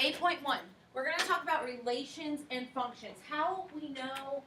8.1. We're going to talk about relations and functions. How will we know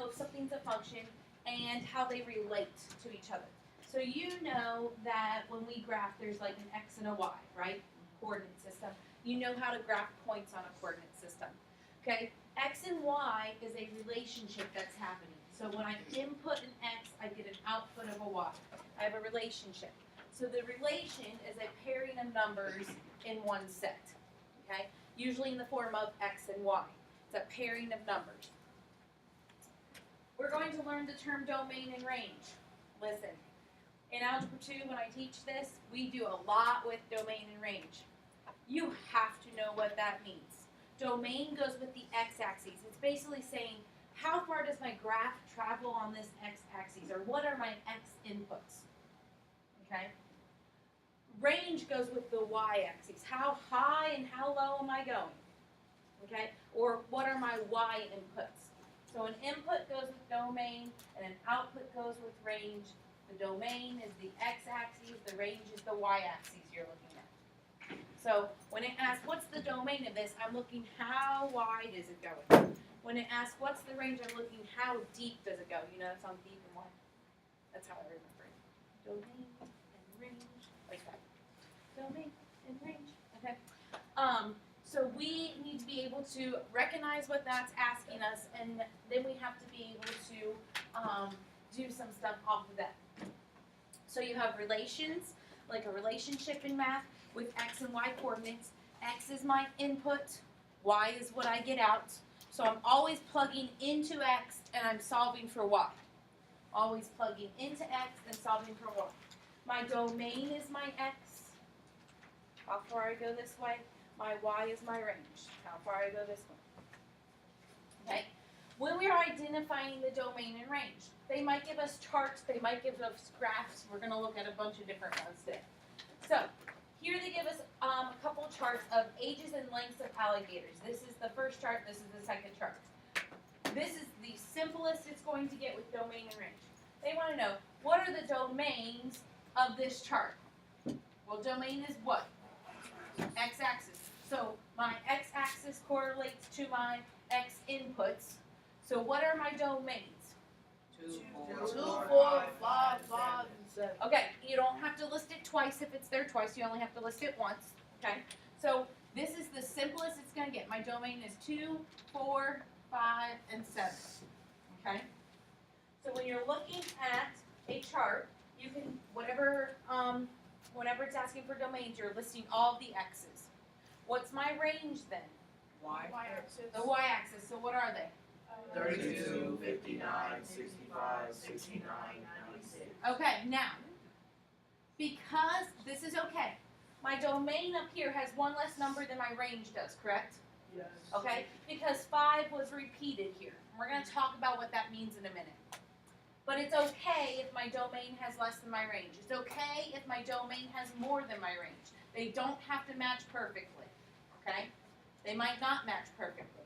if something's a function and how they relate to each other? So you know that when we graph, there's like an x and a y, right? Coordinate system. You know how to graph points on a coordinate system. Okay? X and y is a relationship that's happening. So when I input an x, I get an output of a y. I have a relationship. So the relation is a pairing of numbers in one set. Okay? Usually in the form of x and y. It's a pairing of numbers. We're going to learn the term domain and range. Listen, in Algebra 2, when I teach this, we do a lot with domain and range. You have to know what that means. Domain goes with the x-axis. It's basically saying, how far does my graph travel on this x-axis, or what are my x inputs? Okay? Range goes with the y-axis. How high and how low am I going? Okay? Or what are my y inputs? So an input goes with domain, and an output goes with range. The domain is the x-axis, the range is the y-axis you're looking at. So when it asks, what's the domain of this, I'm looking, how wide is it going? When it asks, what's the range, I'm looking, how deep does it go? You know, it's on deep and wide. That's how I remember it. Domain and range, like that. Domain and range, okay? So we need to be able to recognize what that's asking us, and then we have to be able to do some stuff off of that. So you have relations, like a relationship in math with x and y coordinates. X is my input, y is what I get out. So I'm always plugging into x and I'm solving for y. Always plugging into x and solving for y. My domain is my x. How far I go this way? My y is my range. How far I go this way. Okay? When we are identifying the domain and range, they might give us charts, they might give us graphs. We're going to look at a bunch of different ones today. So, here they give us a couple charts of ages and lengths of alligators. This is the first chart, this is the second chart. This is the simplest it's going to get with domain and range. They want to know, what are the domains of this chart? Well, domain is what? X-axis. So my x-axis correlates to my x inputs. So what are my domains? 2, 4, 5, 5, and 7. Okay, you don't have to list it twice if it's there twice. You only have to list it once. Okay, so this is the simplest it's going to get. My domain is 2, 4, 5, and 7. Okay, so when you're looking at a chart, you can, whenever it's asking for domains, you're listing all the x's. What's my range then? Y-axis. The y-axis. So what are they? 32, 59, 65, 69, 96. Okay, now, because this is okay, my domain up here has one less number than my range does, correct? Yes. Okay, because 5 was repeated here. We're going to talk about what that means in a minute. But it's okay if my domain has less than my range. It's okay if my domain has more than my range. They don't have to match perfectly, okay? They might not match perfectly.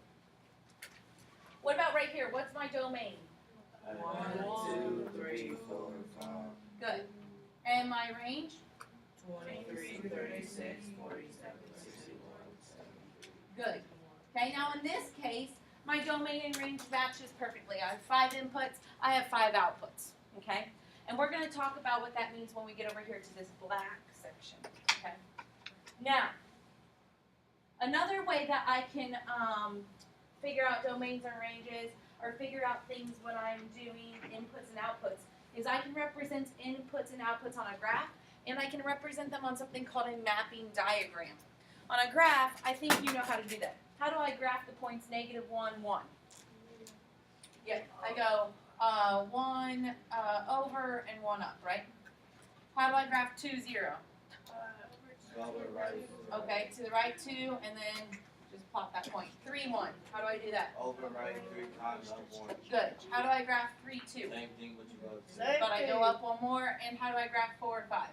What about right here? What's my domain? 1, 2, 3, 4, 5. Good. And my range? 23, 36, 47, 61, 70. Good. Okay, now in this case, my domain and range matches perfectly. I have 5 inputs, I have 5 outputs. Okay? And we're going to talk about what that means when we get over here to this black section. Okay? Now, another way that I can figure out domains and ranges, or figure out things when I'm doing inputs and outputs, is I can represent inputs and outputs on a graph, and I can represent them on something called a mapping diagram. On a graph, I think you know how to do that. How do I graph the points -1, 1? Yeah, I go 1 over and 1 up, right? How do I graph 2, 0? Okay, to the right 2, and then just plot that point. 3, 1. How do I do that? Overwrite 3 times up 1. Good. How do I graph 3, 2? Same thing what you wrote. But I go up 1 more, and how do I graph 4, 5?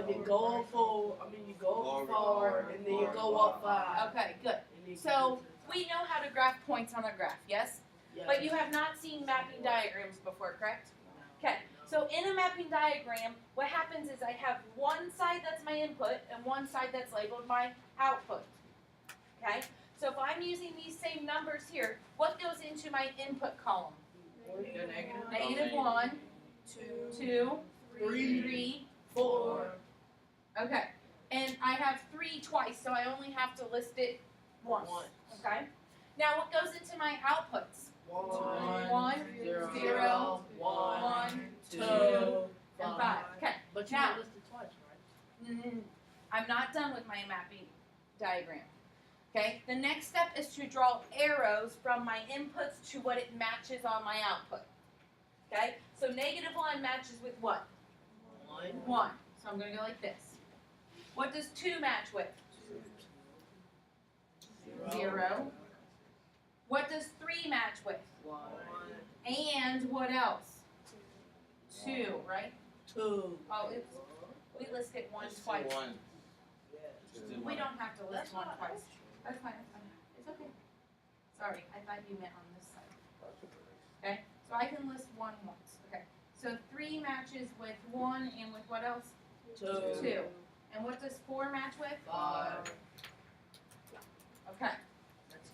You go up 4, you go up 4, and then you go up 5. Okay, good. So we know how to graph points on a graph, yes? But you have not seen mapping diagrams before, correct? Okay, so in a mapping diagram, what happens is I have one side that's my input and one side that's labeled my output. Okay? So if I'm using these same numbers here, what goes into my input column? The negative. Negative 1, 2, 3, 3, 4. okay. And I have 3 twice, so I only have to list it once. Okay? Now what goes into my outputs? 1, 0, 0, 1, 1, 2, 2, and 5. Okay. But you Now- got listed twice, right? I'm not done with my mapping diagram. Okay? The next step is to draw arrows from my inputs to what it matches on my output. Okay? So negative 1 matches with what? 1. So I'm going to go like this. What does 2 match with? 0. What does 3 match with? 1, And what else? 2, right? 2. Oh, we listed 1 Just do twice. one. Just do We one. don't have to list That's 1 fine. twice. That's fine. It's okay. Sorry, I thought you meant on this side. Okay, so I can list 1 once. Okay, so 3 matches with 1 and with what else? 2. 2. And what does 4 match with? 5. Okay, That's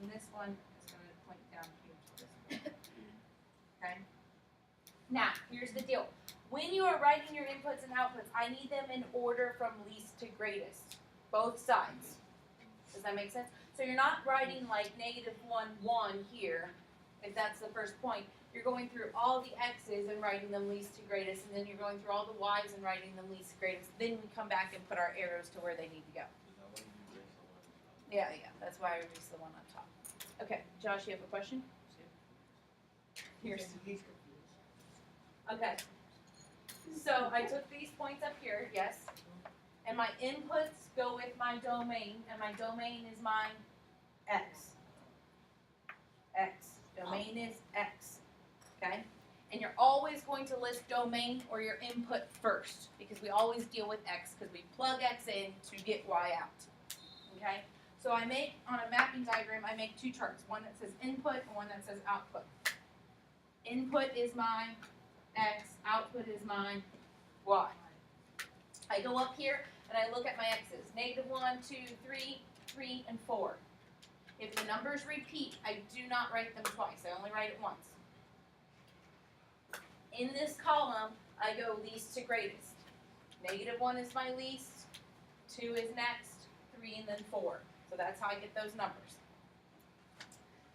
and this one is going to point down here to this one. Okay. Now, here's the deal. When you are writing your inputs and outputs, I need them in order from least to greatest. Both sides. Does that make sense? So you're not writing like negative 1, 1 here, if that's the first point. You're going through all the x's and writing them least to greatest, and then you're going through all the y's and writing them least to greatest. Then we come back and put our arrows to where they need to go. Yeah, that's why I erased the one on top. Okay, Josh, you have a question? Here's. Okay. So I took these points up here, yes, and my inputs go with my domain, and my domain is my x. X. Domain is x. Okay? And you're always going to list domain or your input first, because we always deal with x, because we plug x in to get y out. Okay? So I make, on a mapping diagram, I make 2 charts, one that says input and one that says output. Input is my x, output is my y. I go up here and I look at my x's. Negative 1, 2, 3, 3, and 4. If the numbers repeat, I do not write them twice. I only write it once. In this column, I go least to greatest. Negative 1 is my least, 2 is next, 3, and then 4. So that's how I get those numbers.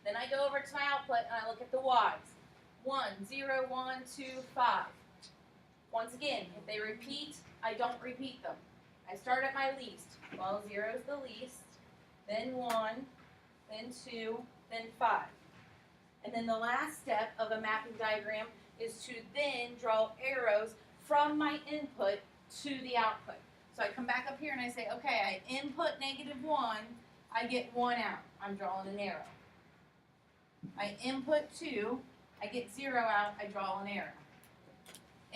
Then I go over to my output and I look at the y's. 1, 0, 1, 2, 5. Once again, if they repeat, I don't repeat them. I start at my least. Well, 0 is the least, then 1, then 2, then 5. And then the last step of a mapping diagram is to then draw arrows from my input to the output. So I come back up here and I say, okay, I input negative 1, I get 1 out. I'm drawing an arrow. I input 2, I get 0 out, I draw an arrow.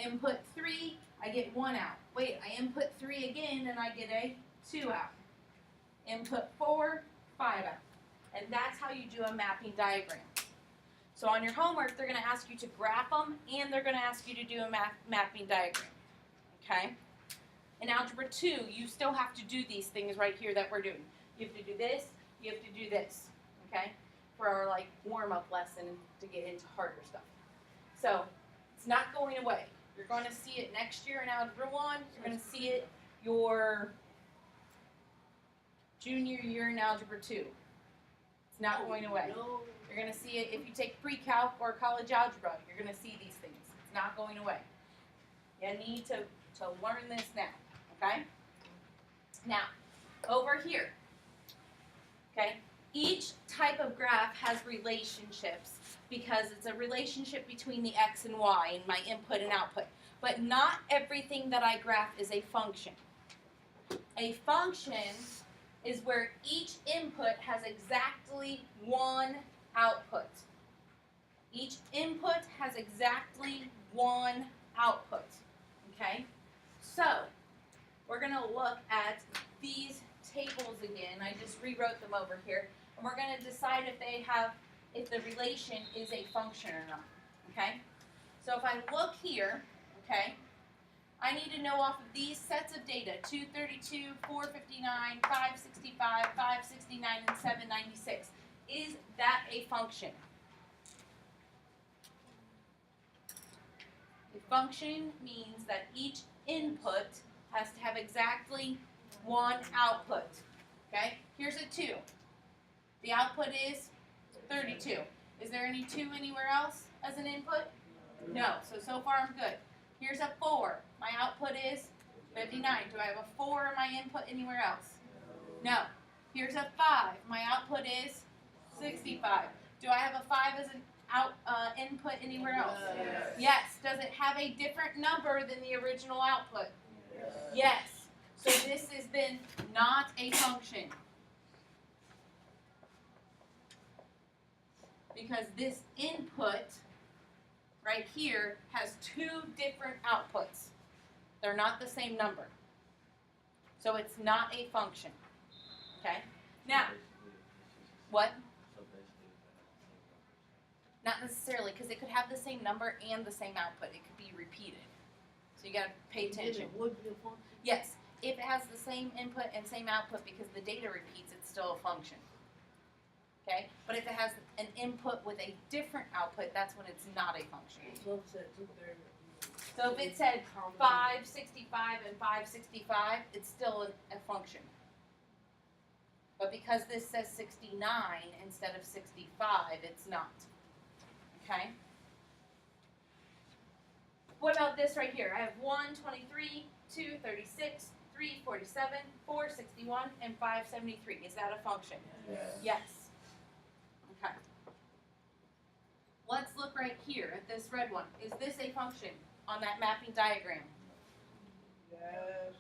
Input 3, I get 1 out. Wait, I input 3 again and I get a 2 out. Input 4, 5 out. And that's how you do a mapping diagram. So on your homework, they're going to ask you to graph them and they're going to ask you to do a mapping diagram. Okay? In Algebra 2, you still have to do these things right here that we're doing. You have to do this, you have to do this. Okay? For our like warm-up lesson to get into harder stuff. So it's not going away. You're going to see it next year in Algebra 1. You're going to see it your junior year in Algebra 2. It's not going away. No. You're going to see it if you take pre-calc or college algebra. You're going to see these things. It's not going away. You need to learn this now. Okay? Now, over here. Okay? Each type of graph has relationships because it's a relationship between the x and y in my input and output. But not everything that I graph is a function. A function is where each input has exactly one output. Each input has exactly one output. Okay? So, we're going to look at these tables again. I just rewrote them over here. And we're going to decide if the relation is a function or not. Okay? So if I look here, okay, I need to know off of these sets of data, 232, 459, 565, 569, and 796. Is that a function? A function means that each input has to have exactly one output. Okay? Here's a 2. The output is 32. Is there any 2 anywhere else as an input? No. So far I'm good. Here's a 4. My output is 59. Do I have a 4 in my input anywhere else? No. Here's a 5. My output is 65. Do I have a 5 as an input anywhere else? Yes. Does it have a different number than the original output? Yes. So this is then not a function. Because this input right here has 2 different outputs. They're not the same number. So it's not a function. Okay? Now, what? Not necessarily, because it could have the same number and the same output. It could be repeated. So you got to pay attention. It would be a function. Yes, if it has the same input and same output because the data repeats, it's still a function. Okay? But if it has an input with a different output, that's when it's not a function. So if it said 230. So if it said 565 and 565, it's still a function. But because this says 69 instead of 65, it's not. Okay? What about this right here? I have 123, 236, 347, 461, and 573. Is that a function? Yes. Yes. Okay. Let's look right here at this red one. Is this a function on that mapping diagram? Yes.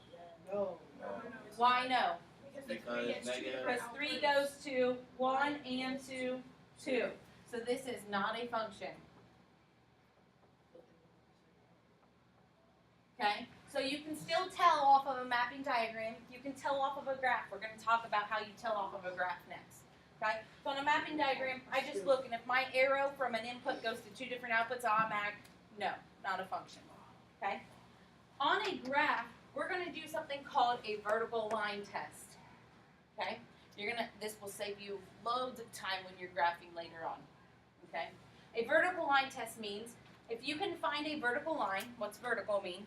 No. Why no? Because negative. Because 3 goes to 1 and to 2. So this is not a function. Okay? So you can still tell off of a mapping diagram. You can tell off of a graph. We're going to talk about how you tell off of a graph next. Okay? So on a mapping diagram, I just look, and if my arrow from an input goes to 2 different outputs, automatic, no, not a function. Okay? On a graph, we're going to do something called a vertical line test. Okay? This will save you loads of time when you're graphing later on. Okay? A vertical line test means if you can find a vertical line, what's vertical mean?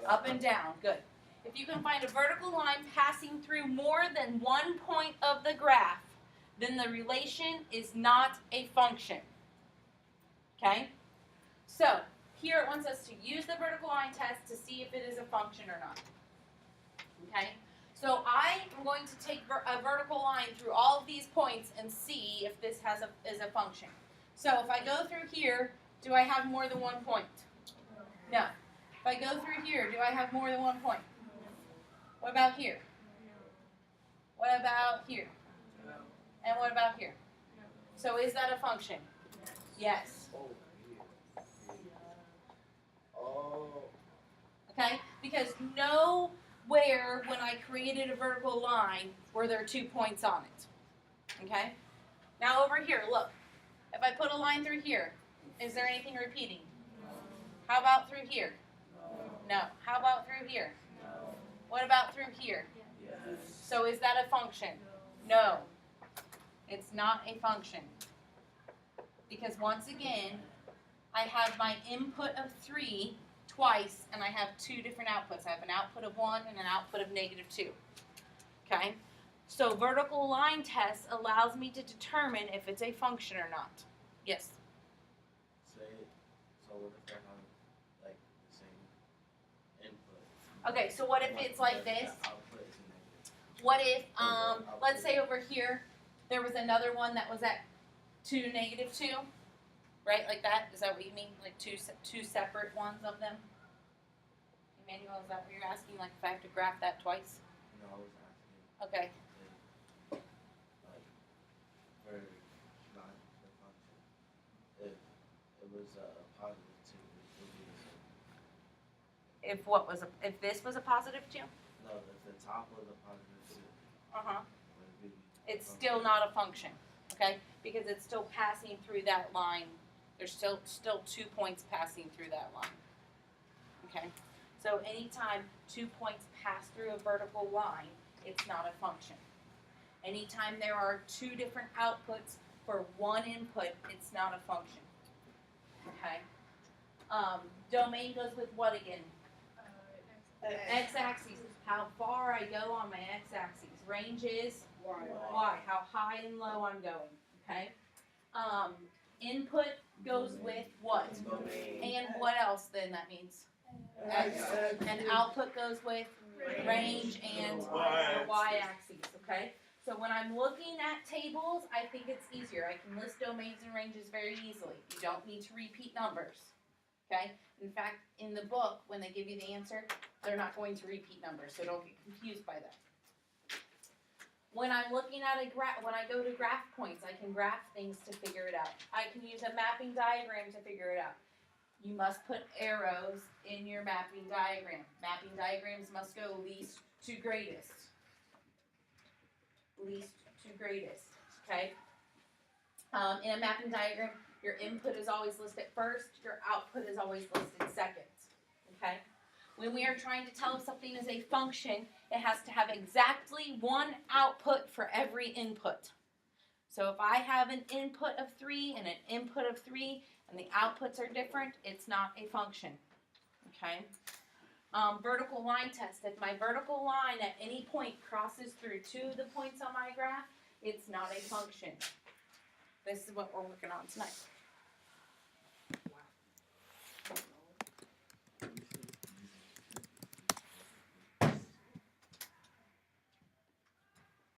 Up and down, good. If you can find a vertical line passing through more than one point of the graph, then the relation is not a function. Okay? So, here it wants us to use the vertical line test to see if it is a function or not. Okay? So I am going to take a vertical line through all of these points and see if this is a function. So if I go through here, do I have more than one point? No. If I go through here, do I have more than one point? What about here? What about here? And what about here? So is that a function? Yes. Oh. Okay? Because nowhere when I created a vertical line were there 2 points on it. Okay? Now over here, look. If I put a line through here, is there anything repeating? How about through here? No. How about through here? What about through here? Yes. So is that a function? No. It's not a function. Because once again, I have my input of 3 twice, and I have 2 different outputs. I have an output of 1 and an output of -2. Okay? So vertical line test allows me to determine if it's a function or not. Yes? So what if they have like the same input? Okay, so what if it's like But this? the output is negative. What if, let's say over here, there was another one that was at 2, -2, right? Like that? Is that what you mean? Like two separate ones of them? Emmanuel, is that what you're asking? Like if I have to graph that twice? No, I was asking Okay. if, like, for not the function, if it was a positive 2, it would be the same. If this was a positive 2? No, if the top was a positive 2, Uh-huh. would it be It's still not a function, okay? Because it's still passing through that line. There's still 2 points passing through that line. Okay? So anytime 2 points pass through a vertical line, it's not a function. Anytime there are 2 different outputs for 1 input, it's not a function. Okay? Domain goes with what again? X-axis is how far I go on my x-axis. Range is y, how high and low I'm going. Okay? Input goes with what? And what else then that means? X. And output goes with range and the y-axis. Okay? So when I'm looking at tables, I think it's easier. I can list domains and ranges very easily. You don't need to repeat numbers. Okay? In fact, in the book, when they give you the answer, they're not going to repeat numbers, so don't get confused by that. When I'm looking at a graph, when I go to graph points, I can graph things to figure it out. I can use a mapping diagram to figure it out. You must put arrows in your mapping diagram. Mapping diagrams must go least to greatest. Least to greatest, okay? In a mapping diagram, your input is always listed first, your output is always listed second, okay? When we are trying to tell if something is a function, it has to have exactly 1 output for every input. So if I have an input of 3 and an input of 3, and the outputs are different, it's not a function, okay? Vertical line test. If my vertical line at any point crosses through 2 of the points on my graph, it's not a function. This is what we're working on tonight.